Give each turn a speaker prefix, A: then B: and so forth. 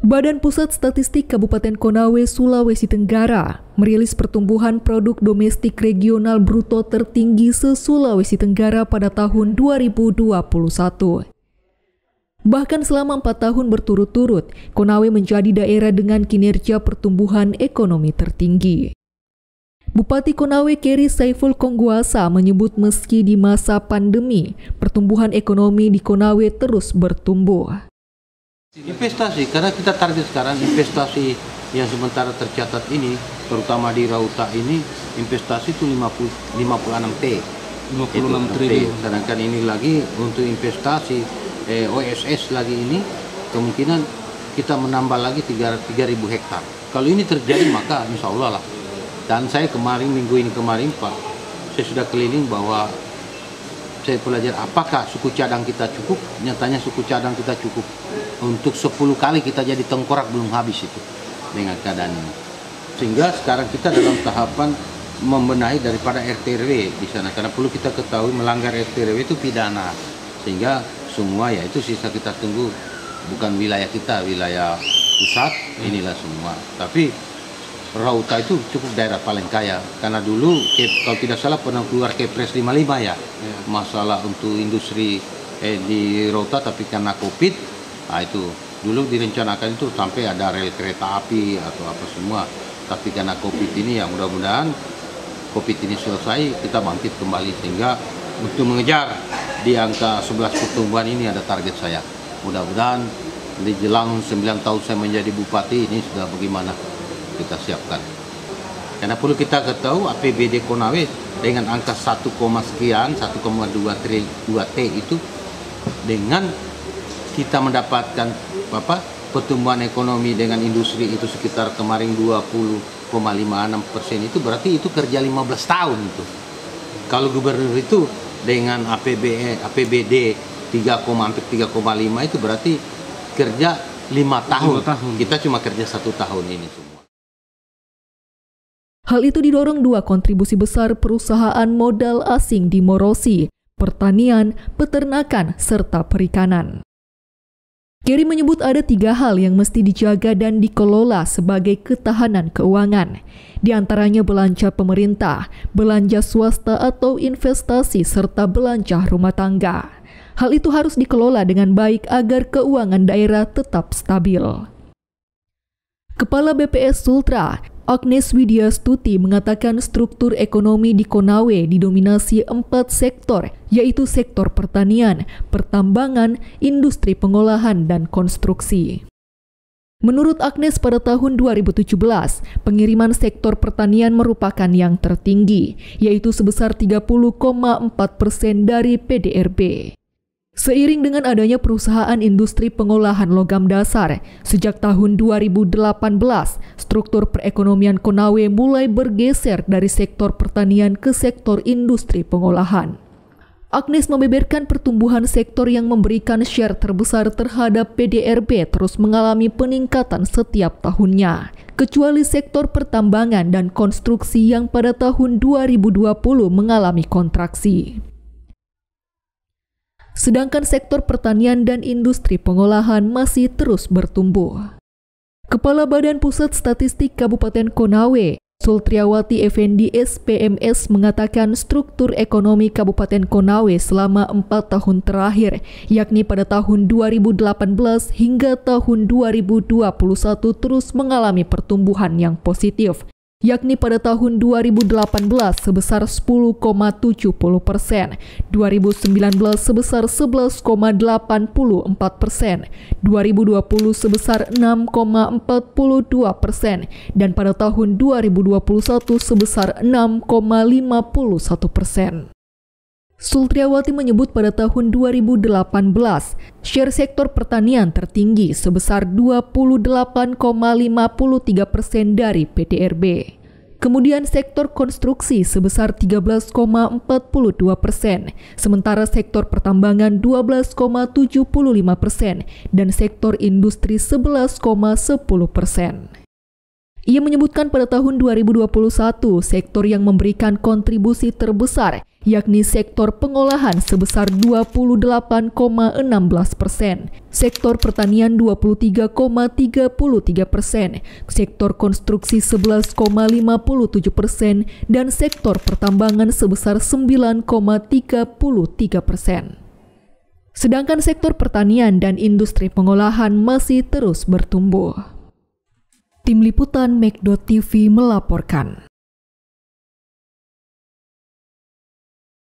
A: Badan Pusat Statistik Kabupaten Konawe, Sulawesi Tenggara merilis pertumbuhan produk domestik regional bruto tertinggi se-Sulawesi Tenggara pada tahun 2021. Bahkan selama 4 tahun berturut-turut, Konawe menjadi daerah dengan kinerja pertumbuhan ekonomi tertinggi. Bupati Konawe Keri Saiful Kongguasa menyebut meski di masa pandemi, pertumbuhan ekonomi di Konawe terus bertumbuh.
B: Investasi, karena kita target sekarang investasi yang sementara tercatat ini, terutama di Rauta ini, investasi itu 56 triliun. Sedangkan ini lagi untuk investasi OSS lagi ini, kemungkinan kita menambah lagi 3.000 hektar. Kalau ini terjadi maka insya Allah lah. Dan saya minggu ini kemarin Pak, saya sudah keliling bahwa saya belajar apakah suku cadang kita cukup. Nyatanya suku cadang kita cukup untuk 10 kali kita jadi tengkorak belum habis itu dengan keadaan ini. Sehingga sekarang kita dalam tahapan membenahi daripada RT/RW di sana, karena perlu kita ketahui melanggar RT/RW itu pidana. Sehingga semua ya itu sisa kita tunggu, bukan wilayah kita, wilayah pusat inilah semua. Tapi Rauta itu cukup daerah paling kaya, karena dulu kalau tidak salah pernah keluar Kepres 55 ya, masalah untuk industri di Rauta, tapi karena Covid, nah itu dulu direncanakan itu sampai ada rel kereta api atau apa semua, tapi karena Covid ini ya mudah-mudahan Covid ini selesai kita bangkit kembali, sehingga untuk mengejar di angka 11 pertumbuhan ini ada target saya. Mudah-mudahan di jelang 9 tahun saya menjadi bupati ini sudah bagaimana kita siapkan. Karena perlu kita ketahui APBD Konawe dengan angka 1, sekian 1,2 T itu, dengan kita mendapatkan pertumbuhan ekonomi dengan industri itu sekitar kemarin 20,56% itu berarti itu kerja 15 tahun itu. Kalau gubernur itu dengan APBD 3,5 itu berarti kerja 5 tahun. Kita cuma kerja 1 tahun ini semua.
A: Hal itu didorong 2 kontribusi besar perusahaan modal asing di Morosi, pertanian, peternakan, serta perikanan. Keri menyebut ada 3 hal yang mesti dijaga dan dikelola sebagai ketahanan keuangan. Di antaranya belanja pemerintah, belanja swasta atau investasi, serta belanja rumah tangga. Hal itu harus dikelola dengan baik agar keuangan daerah tetap stabil. Kepala BPS Sultra, Agnes Widyastuti, mengatakan struktur ekonomi di Konawe didominasi 4 sektor, yaitu sektor pertanian, pertambangan, industri pengolahan, dan konstruksi. Menurut Agnes, pada tahun 2017, pengiriman sektor pertanian merupakan yang tertinggi, yaitu sebesar 30,4% dari PDRB. Seiring dengan adanya perusahaan industri pengolahan logam dasar, sejak tahun 2018, struktur perekonomian Konawe mulai bergeser dari sektor pertanian ke sektor industri pengolahan. Agnes membeberkan pertumbuhan sektor yang memberikan share terbesar terhadap PDRB terus mengalami peningkatan setiap tahunnya, kecuali sektor pertambangan dan konstruksi yang pada tahun 2020 mengalami kontraksi. Sedangkan sektor pertanian dan industri pengolahan masih terus bertumbuh. Kepala Badan Pusat Statistik Kabupaten Konawe, Sultriawati Effendi SPMS, mengatakan struktur ekonomi Kabupaten Konawe selama 4 tahun terakhir, yakni pada tahun 2018 hingga tahun 2021 terus mengalami pertumbuhan yang positif, yakni pada tahun 2018 sebesar 10,70%, 2019 sebesar 11,84%, 2020 sebesar 6,42%, dan pada tahun 2021 sebesar 6,51%. Sultriawati menyebut pada tahun 2018, share sektor pertanian tertinggi sebesar 28,53% dari PDRB. Kemudian sektor konstruksi sebesar 13,42%, sementara sektor pertambangan 12,75% dan sektor industri 11,10%. Ia menyebutkan pada tahun 2021, sektor yang memberikan kontribusi terbesar yakni sektor pengolahan sebesar 28,16%, sektor pertanian 23,33%, sektor konstruksi 11,57%, dan sektor pertambangan sebesar 9,33%. Sedangkan sektor pertanian dan industri pengolahan masih terus bertumbuh. Tim Liputan Mekdo TV melaporkan.